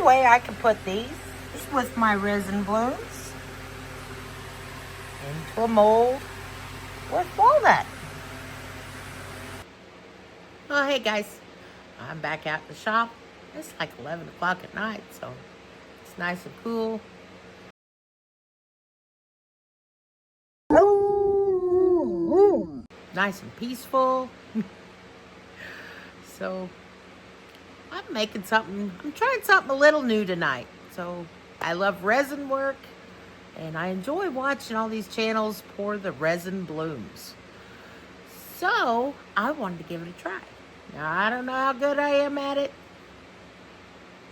way I can put these is with my resin blooms into a mold with walnut. Oh, hey guys, I'm back out in the shop. It's like 11 o'clock at night, so it's nice and cool. Nice and peaceful. So I'm trying something a little new tonight. So I love resin work, and I enjoy watching all these channels pour the resin blooms. So I wanted to give it a try. Now, I don't know how good I am at it.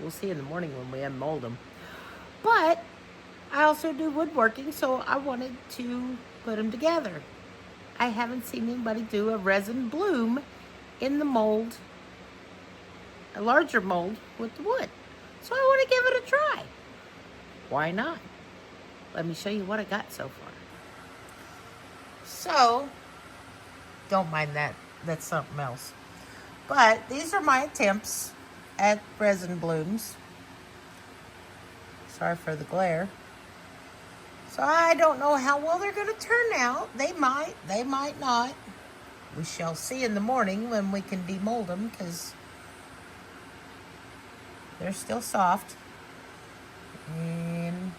We'll see in the morning when we unmold them. But I also do woodworking, so I wanted to put them together. I haven't seen anybody do a resin bloom in the mold, a larger mold with the wood. So I want to give it a try. Why not? Let me show you what I got so far. So, don't mind that. That's something else. But these are my attempts at resin blooms. Sorry for the glare. So I don't know how well they're going to turn out. They might not. We shall see in the morning when we can demold them, because they're still soft. And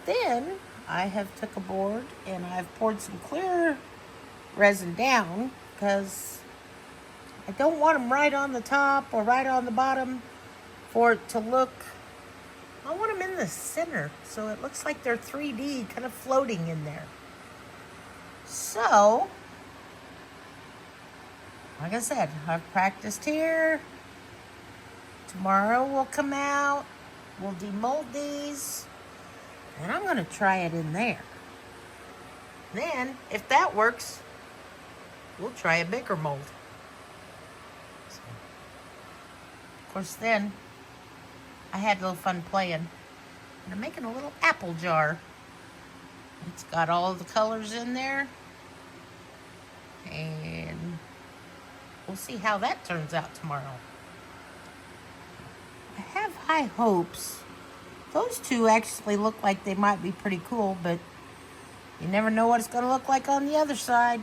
then I have took a board and I've poured some clear resin down, because I don't want them right on the top or right on the bottom for it to look. I want them in the center so it looks like they're 3D, kind of floating in there. So, like I said, I've practiced here. Tomorrow we'll come out, we'll demold these, and I'm going to try it in there. Then, if that works, we'll try a bigger mold. So, of course, then I had a little fun playing. And I'm making a little apple jar. It's got all of the colors in there. And we'll see how that turns out tomorrow. I have high hopes. Those two actually look like they might be pretty cool, but you never know what it's going to look like on the other side.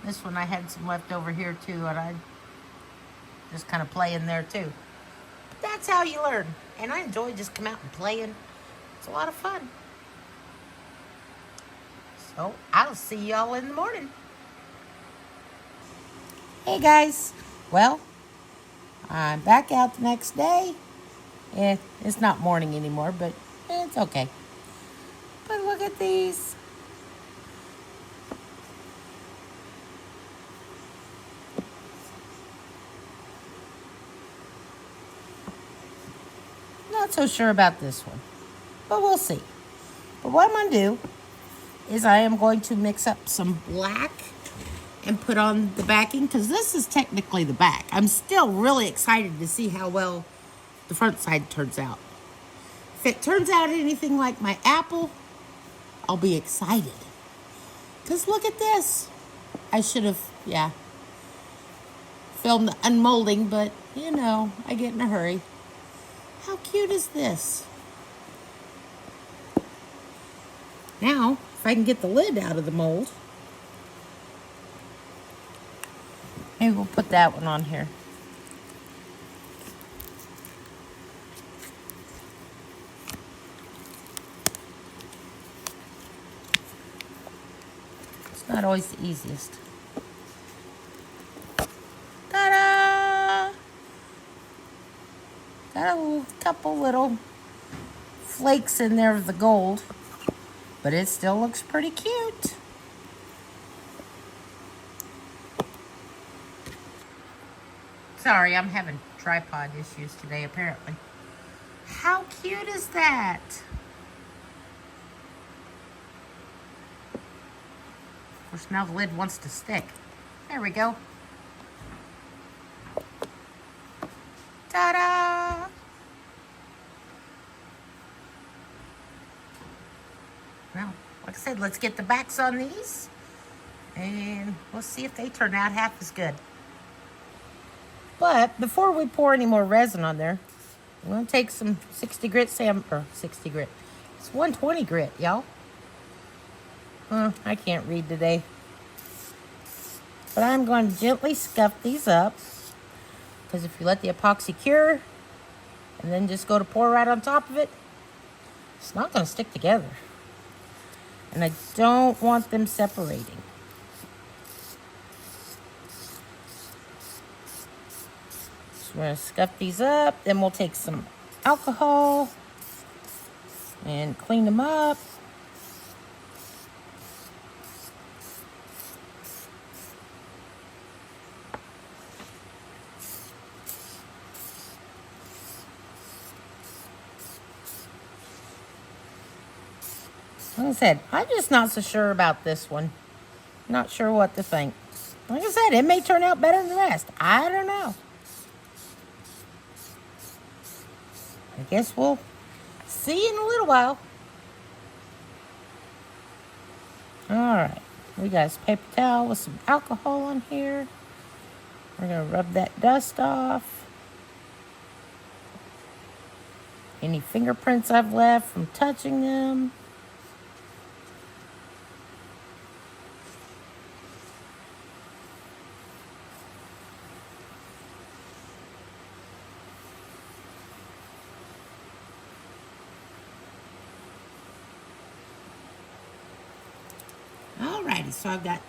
This one I had some left over here too, and I just kind of play in there too. But that's how you learn. And I enjoy just come out and playing. It's a lot of fun. So I'll see y'all in the morning. Hey guys. Well, I'm back out the next day. It's not morning anymore, but it's okay. But look at these. Not so sure about this one, but we'll see. But what I'm going to do is I am going to mix up some black and put on the backing, because this is technically the back. I'm still really excited to see how well the front side turns out. If it turns out anything like my apple, I'll be excited. Because look at this. I should have, filmed the unmolding, but you know, I get in a hurry. How cute is this? Now, if I can get the lid out of the mold, maybe we'll put that one on here. It's not always the easiest. Ta-da! Got a couple little flakes in there of the gold, but it still looks pretty cute. Sorry, I'm having tripod issues today, apparently. How cute is that? Of course, now the lid wants to stick. There we go. Ta-da! Now, like I said, let's get the backs on these, and we'll see if they turn out half as good. But before we pour any more resin on there, I'm going to take some 60 grit or 60 grit. It's 120 grit, y'all. I can't read today. But I'm going to gently scuff these up, because if you let the epoxy cure and then just go to pour right on top of it, it's not going to stick together. And I don't want them separating. So we're going to scuff these up. Then we'll take some alcohol and clean them up. Like I said, I'm just not so sure about this one. Not sure what to think. Like I said, it may turn out better than the rest. I don't know. I guess we'll see in a little while. Alright. We got this paper towel with some alcohol on here. We're going to rub that dust off. Any fingerprints I've left from touching them. Alrighty, so I've got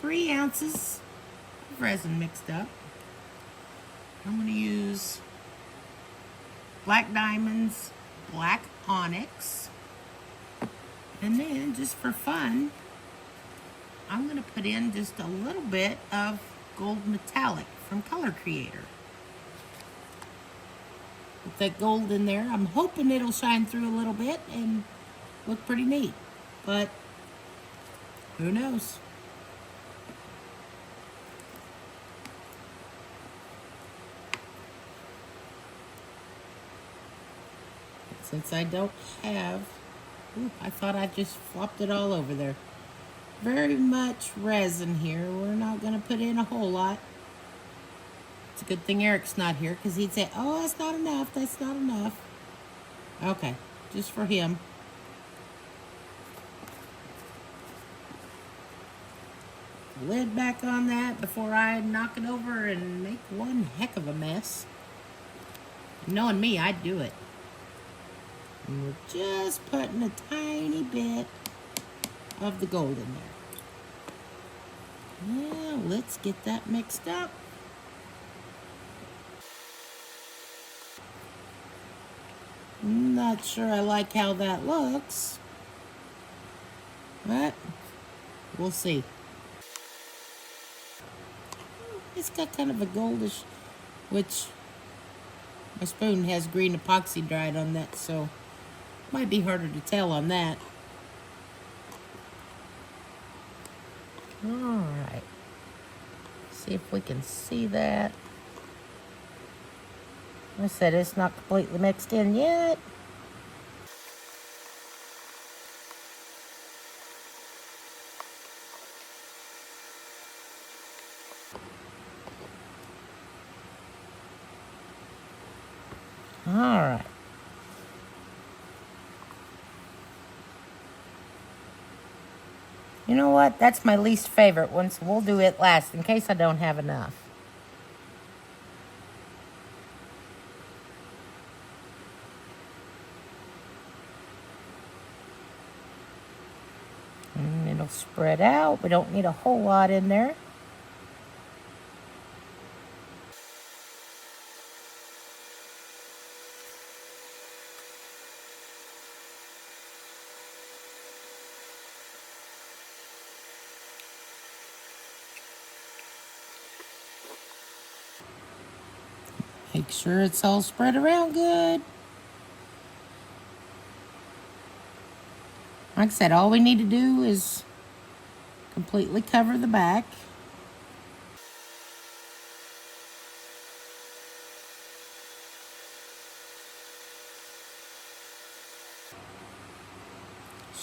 3 ounces of resin mixed up. I'm going to use Black Diamonds, Black Onyx. And then, just for fun, I'm going to put in just a little bit of Gold Metallic from Color Creator. With that gold in there, I'm hoping it'll shine through a little bit and look pretty neat. But who knows? Since I don't have, I thought I just flopped it all over there. Very much resin here. We're not going to put in a whole lot. It's a good thing Eric's not here, because he'd say, oh, that's not enough, that's not enough. Okay, just for him. Lid back on that before I knock it over and make one heck of a mess. Knowing me, I'd do it. And we're just putting a tiny bit of the gold in there. Now, let's get that mixed up. Not sure I like how that looks, but we'll see. It's got kind of a goldish, which my spoon has green epoxy dried on that, so it might be harder to tell on that. Alright. See if we can see that. Like I said, it's not completely mixed in yet. Alright. You know what? That's my least favorite one, so we'll do it last in case I don't have enough. And it'll spread out. We don't need a whole lot in there. Make sure it's all spread around good. Like I said, all we need to do is completely cover the back.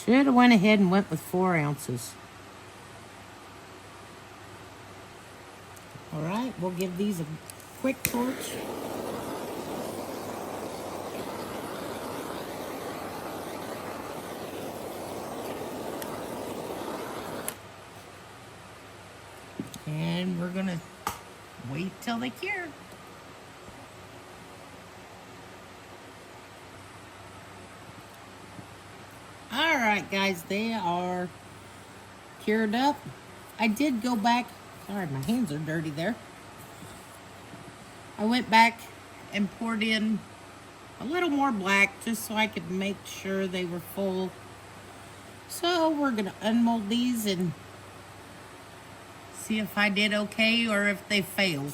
Should have went ahead and went with 4 ounces. All right, we'll give these a quick torch. And we're gonna wait till they cure. All right, guys, they are cured up. I did go back. Sorry, my hands are dirty there. I went back and poured in a little more black just so I could make sure they were full. So we're gonna unmold these and see if I did okay or if they failed.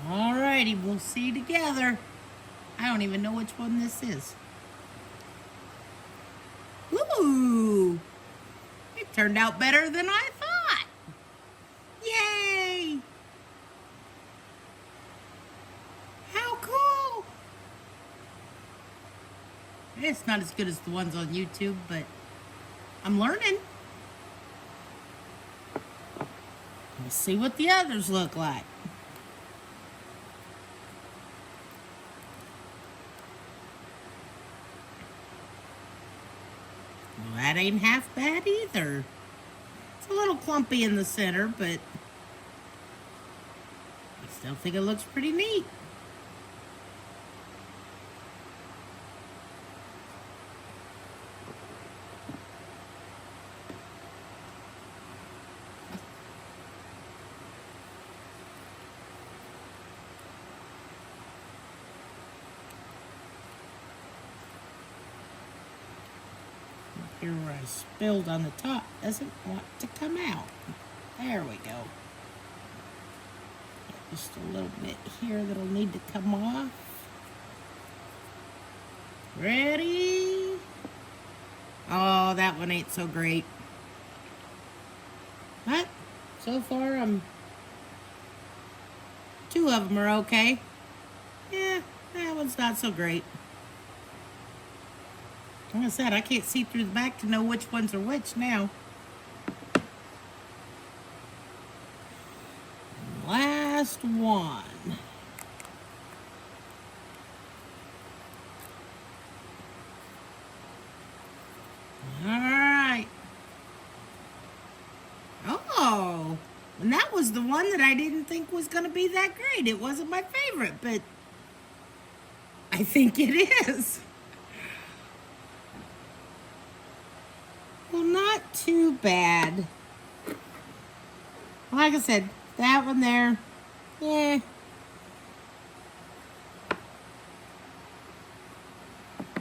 Alrighty, we'll see together. I don't even know which one this is. Ooh, it turned out better than I thought. Yay! How cool! It's not as good as the ones on YouTube, but I'm learning. Let's see what the others look like. Well, that ain't half bad either. It's a little clumpy in the center, but I still think it looks pretty neat. Here where I spilled on the top doesn't want to come out. There we go. Just a little bit here that'll need to come off. Ready? Oh, that one ain't so great. But so far, two of them are okay. Yeah, that one's not so great. Like I said, I can't see through the back to know which ones are which now. Last one. All right. Oh, and that was the one that I didn't think was going to be that great. It wasn't my favorite, but I think it is. Well, not too bad. Like I said, that one there, yeah.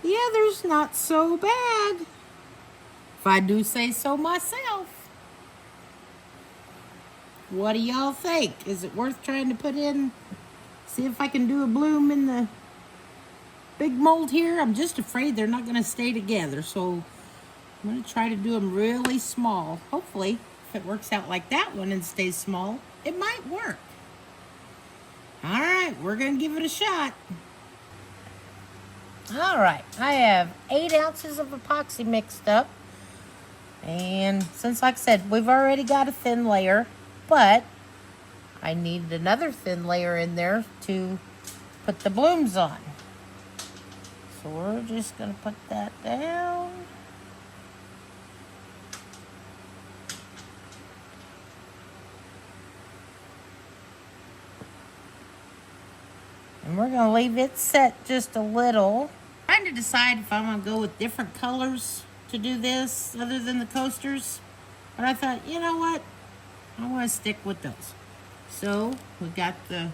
The other's not so bad, if I do say so myself. What do y'all think? Is it worth trying to put in, see if I can do a bloom in the big mold here? I'm just afraid they're not going to stay together, so I'm going to try to do them really small. Hopefully, if it works out like that one and stays small, it might work. All right, we're going to give it a shot. All right, I have 8 ounces of epoxy mixed up. And since, like I said, we've already got a thin layer, but I need another thin layer in there to put the blooms on. So we're just going to put that down. And we're going to leave it set just a little. I'm trying to decide if I'm going to go with different colors to do this other than the coasters. But I thought, you know what? I want to stick with those. So we got the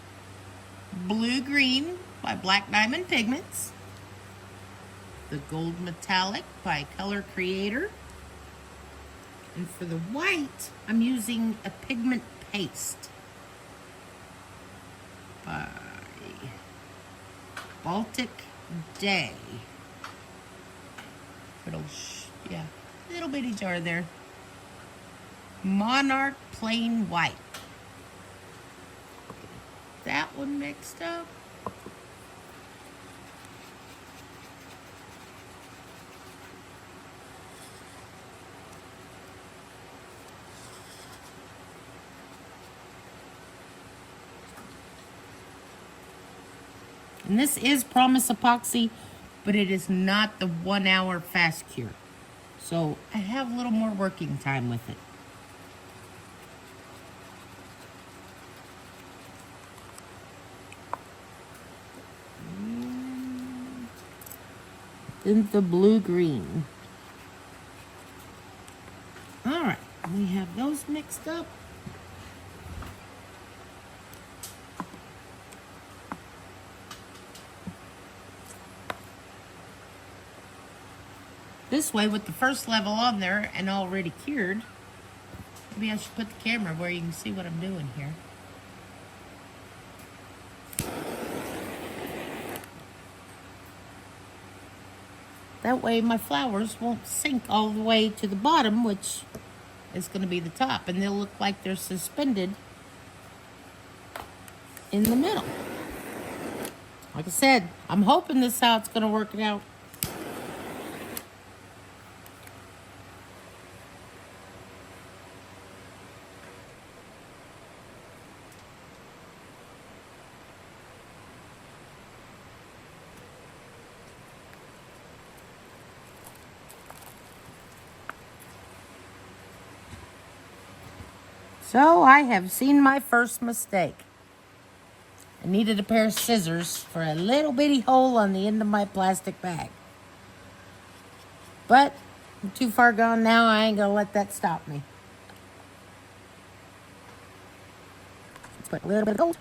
blue-green by Black Diamond Pigments. The gold metallic by Color Creator. And for the white, I'm using a pigment paste by Baltic Day. Little bitty jar there. Monarch Plain White. That one mixed up. And this is Promise Epoxy, but it is not the 1 hour fast cure. So I have a little more working time with it. Then the blue-green. All right, we have those mixed up. This way, with the first level on there and already cured, maybe I should put the camera where you can see what I'm doing here. That way my flowers won't sink all the way to the bottom, which is going to be the top, and they'll look like they're suspended in the middle. Like I said, I'm hoping this is how it's going to work it out. So I have seen my first mistake. I needed a pair of scissors for a little bitty hole on the end of my plastic bag. But I'm too far gone now. I ain't gonna let that stop me. Let's put a little bit of gold.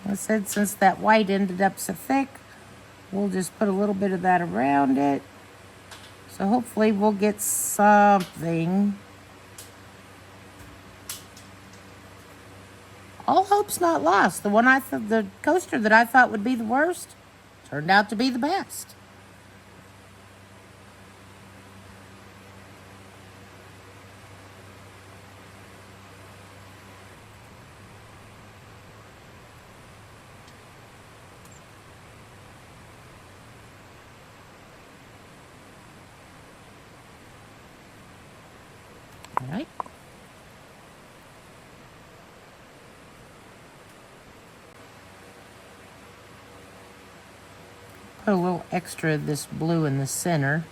I said since that white ended up so thick, we'll just put a little bit of that around it. So hopefully we'll get something. All hope's not lost. The coaster that I thought would be the worst turned out to be the best. All right. Put a little extra of this blue in the center.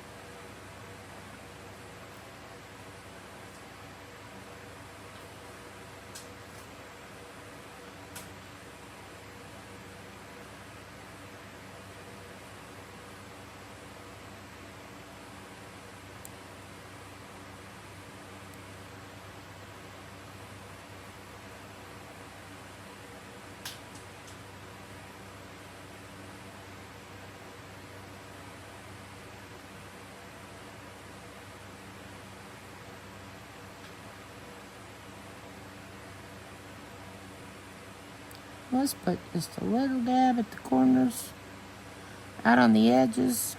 Let's put just a little dab at the corners, out on the edges.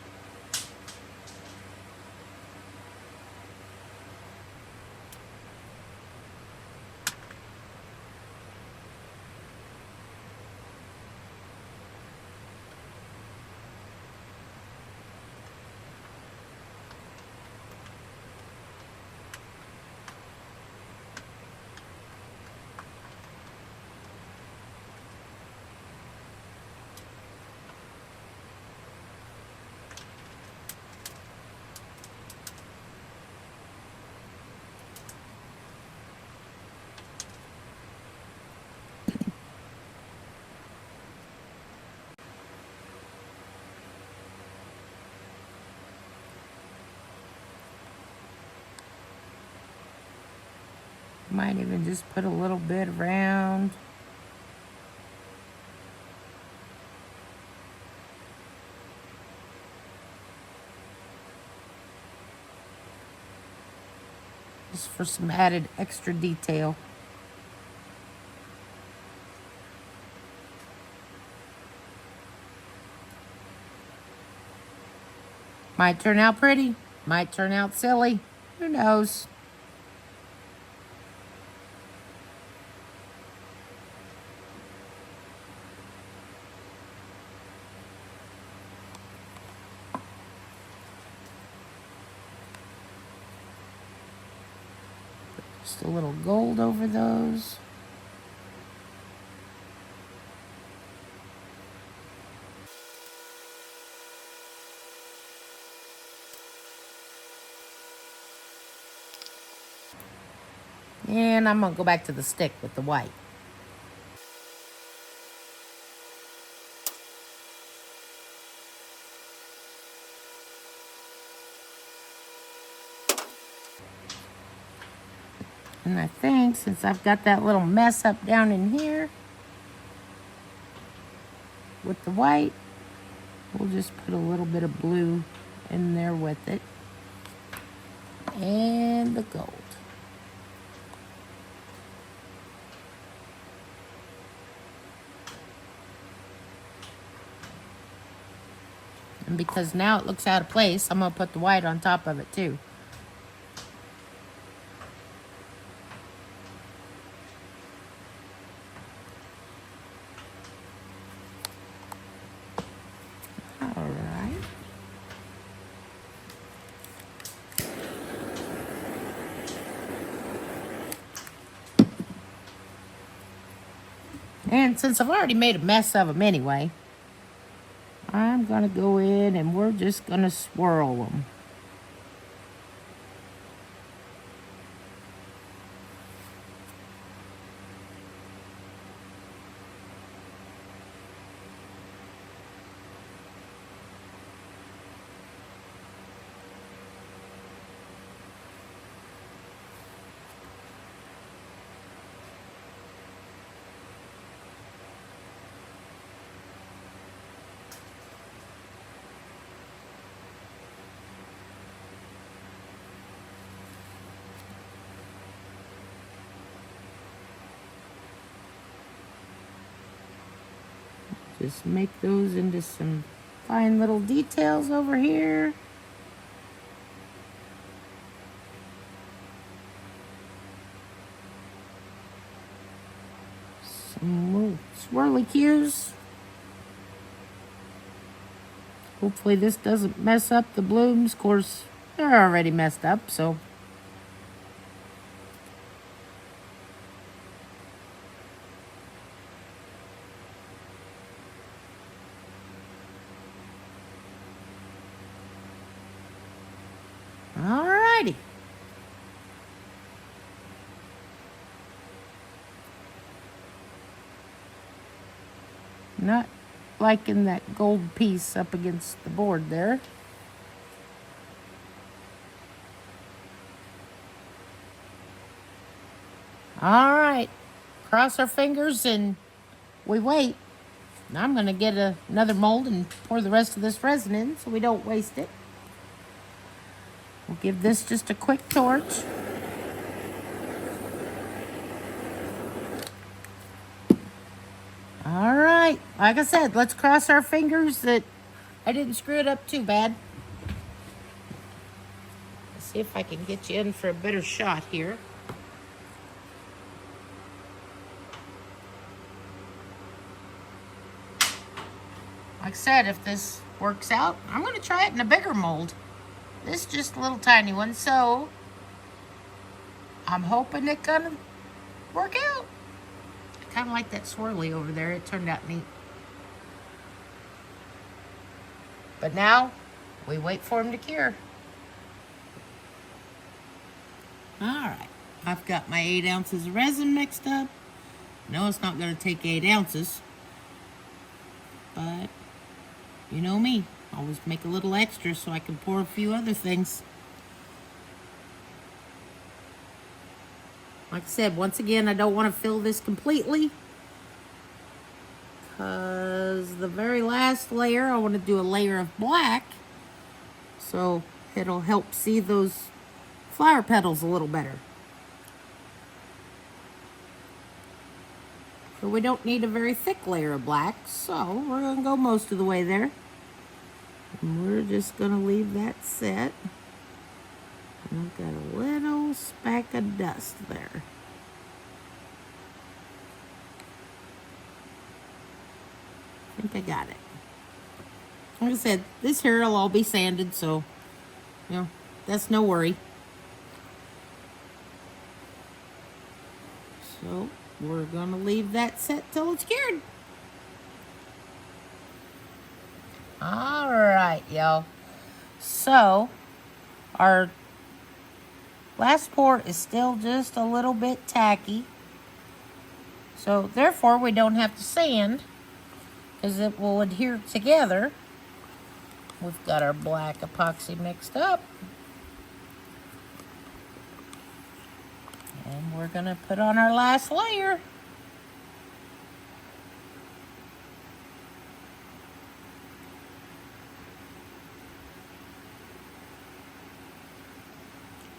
Might even just put a little bit around. Just for some added extra detail. Might turn out pretty, might turn out silly. Who knows? Just a little gold over those. And I'm going to go back to the stick with the white. And I think since I've got that little mess up down in here with the white, we'll just put a little bit of blue in there with it. And the gold. And because now it looks out of place, I'm going to put the white on top of it too. Alright. And since I've already made a mess of them anyway, I'm going to go in and we're just going to swirl them. Just make those into some fine little details over here. Some little swirly cues. Hopefully this doesn't mess up the blooms. Of course, they're already messed up, so. Alrighty. Not liking that gold piece up against the board there. Alright. Cross our fingers and we wait. Now I'm going to get another mold and pour the rest of this resin in so we don't waste it. We'll give this just a quick torch. All right, like I said, let's cross our fingers that I didn't screw it up too bad. Let's see if I can get you in for a better shot here. Like I said, if this works out, I'm going to try it in a bigger mold. This is just a little tiny one, so I'm hoping it's going to work out. I kind of like that swirly over there. It turned out neat. But now, we wait for them to cure. Alright, I've got my 8 ounces of resin mixed up. No, it's not going to take 8 ounces. But, you know me. Always make a little extra so I can pour a few other things. Like I said, once again, I don't want to fill this completely, because the very last layer, I want to do a layer of black, so it'll help see those flower petals a little better. So we don't need a very thick layer of black, so we're going to go most of the way there. And we're just going to leave that set. And I've got a little speck of dust there. I think I got it. Like I said, this here will all be sanded, so, that's no worry. So, we're going to leave that set till it's cured. All right, y'all. So, our last pour is still just a little bit tacky. So, therefore, we don't have to sand because it will adhere together. We've got our black epoxy mixed up. And we're going to put on our last layer.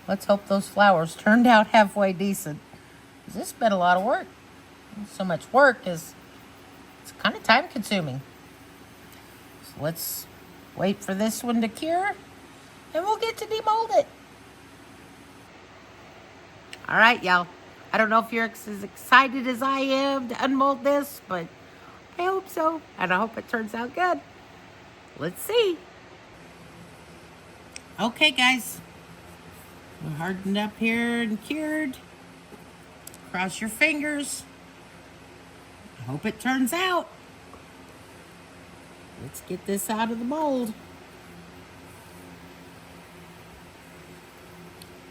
Let's hope those flowers turned out halfway decent. This has been a lot of work. So much work is it's kind of time consuming. So let's wait for this one to cure and we'll get to demold it. All right, y'all. I don't know if you're as excited as I am to unmold this, but I hope so. And I hope it turns out good. Let's see. Okay, guys. We're hardened up here and cured. Cross your fingers. I hope it turns out. Let's get this out of the mold.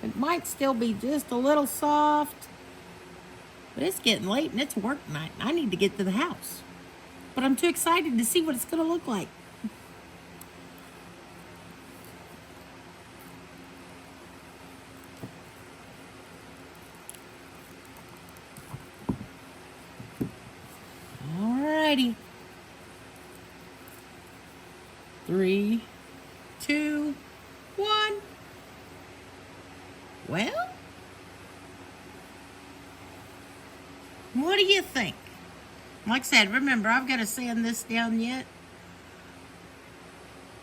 It might still be just a little soft, but it's getting late and it's work night. I need to get to the house. But I'm too excited to see what it's going to look like. Alrighty. 3, 2, 1. Well, what do you think? Like I said, remember, I've got to sand this down yet.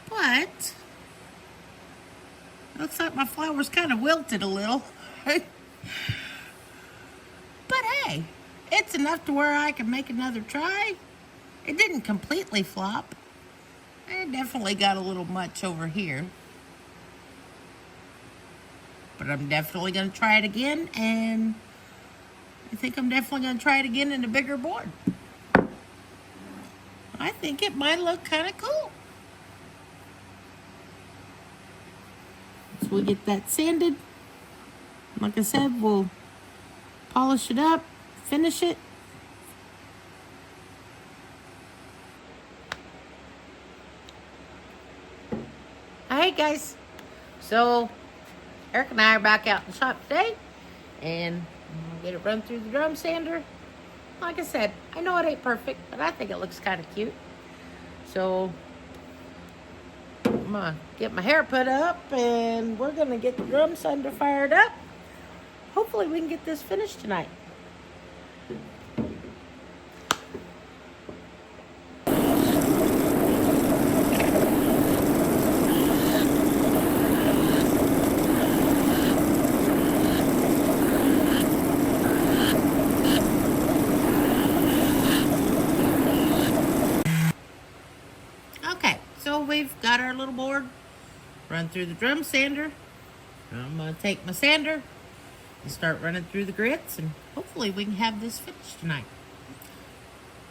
But looks like my flowers kind of wilted a little. But hey, it's enough to where I can make another try. It didn't completely flop. I definitely got a little much over here. But I'm definitely going to try it again, and I think I'm definitely going to try it again in a bigger board. I think it might look kind of cool. So we get that sanded. Like I said, we'll polish it up, finish it. Alright guys, so Eric and I are back out in the shop today, and we'll get it run through the drum sander. Like I said, I know it ain't perfect, but I think it looks kind of cute. So I'm gonna get my hair put up, and we're gonna get the drum sander fired up. Hopefully we can get this finished tonight. So we've got our little board run through the drum sander. I'm going to take my sander and start running through the grits, and hopefully we can have this finished tonight.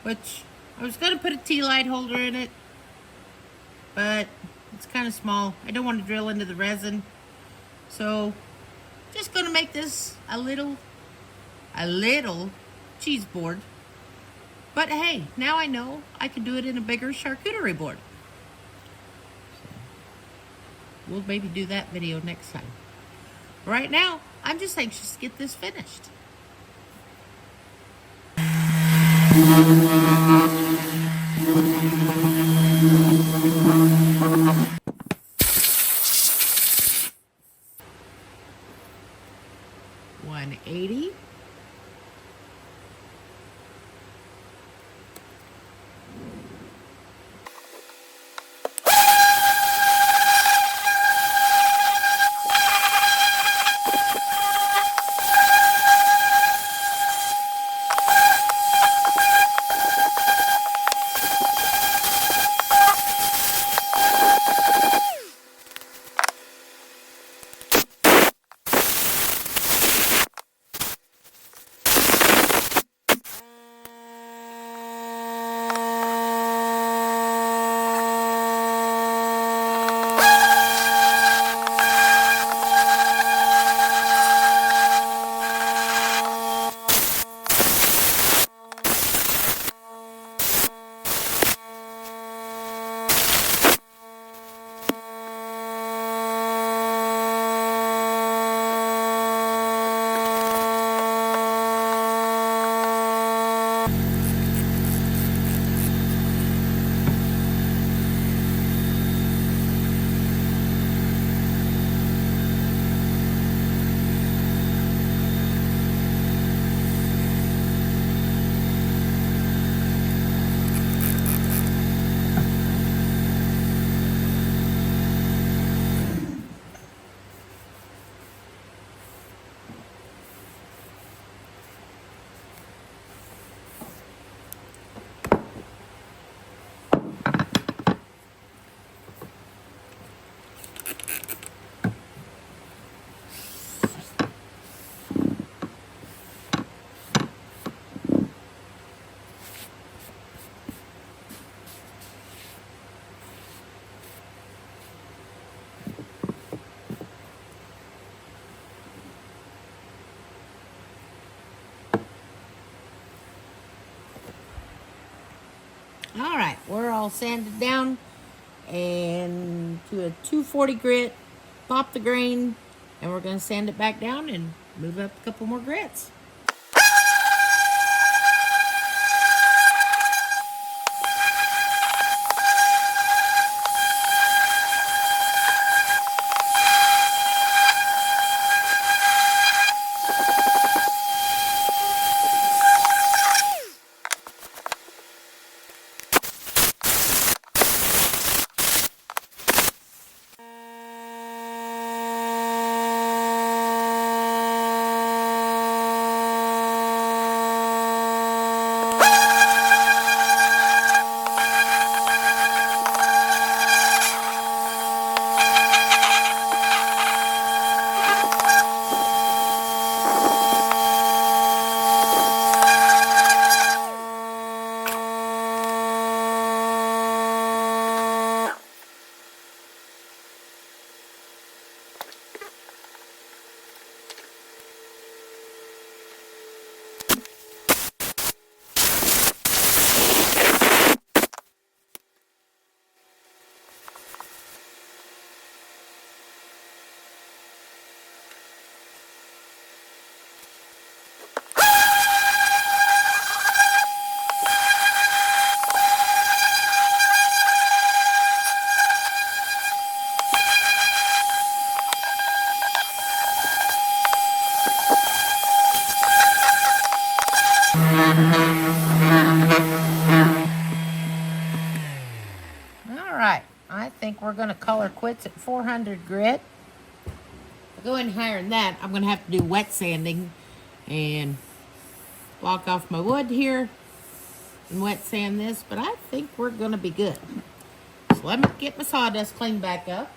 Which, I was going to put a tea light holder in it, but it's kind of small. I don't want to drill into the resin. So, just going to make this a little cheese board. But hey, now I know I can do it in a bigger charcuterie board. We'll maybe do that video next time. Right now, I'm just anxious to get this finished. $180. All right, we're all sanded down and to a 240 grit, pop the grain, and we're going to sand it back down and move up a couple more grits. All right, I think we're going to call her quits at 400 grit. Going higher than that, I'm going to have to do wet sanding and block off my wood here and wet sand this, but I think we're going to be good. So let me get my sawdust cleaned back up.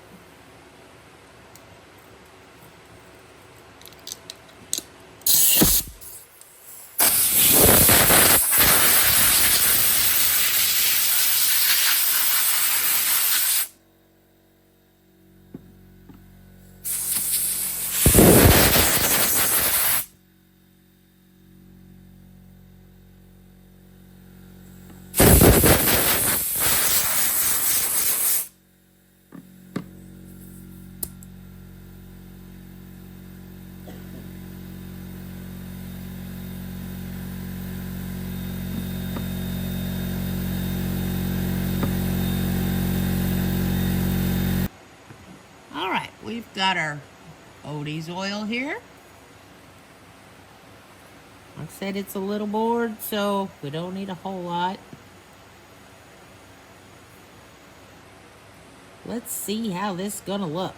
All right, we've got our Odie's oil here. Like I said, it's a little board, so we don't need a whole lot. Let's see how this is gonna look.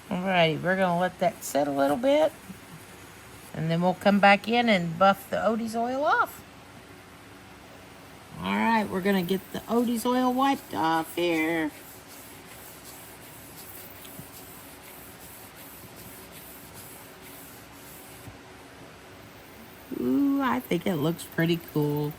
Alrighty, we're gonna let that sit a little bit, and then we'll come back in and buff the Odie's oil off. Alright, we're gonna get the Odie's oil wiped off here. Ooh, I think it looks pretty cool.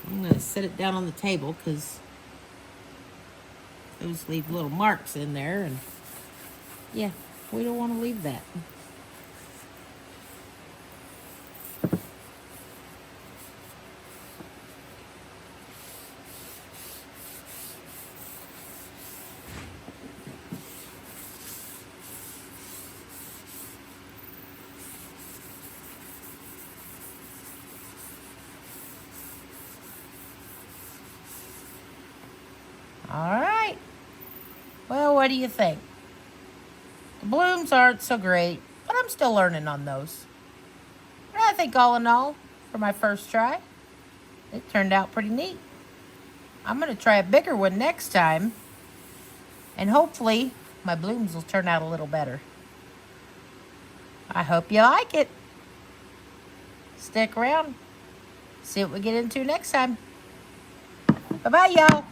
I'm going to set it down on the table because those leave little marks in there. And yeah, we don't want to leave that. All right. Well, what do you think? The blooms aren't so great, but I'm still learning on those. But I think all in all, for my first try, it turned out pretty neat. I'm going to try a bigger one next time, and hopefully my blooms will turn out a little better. I hope you like it. Stick around. See what we get into next time. Bye-bye, y'all.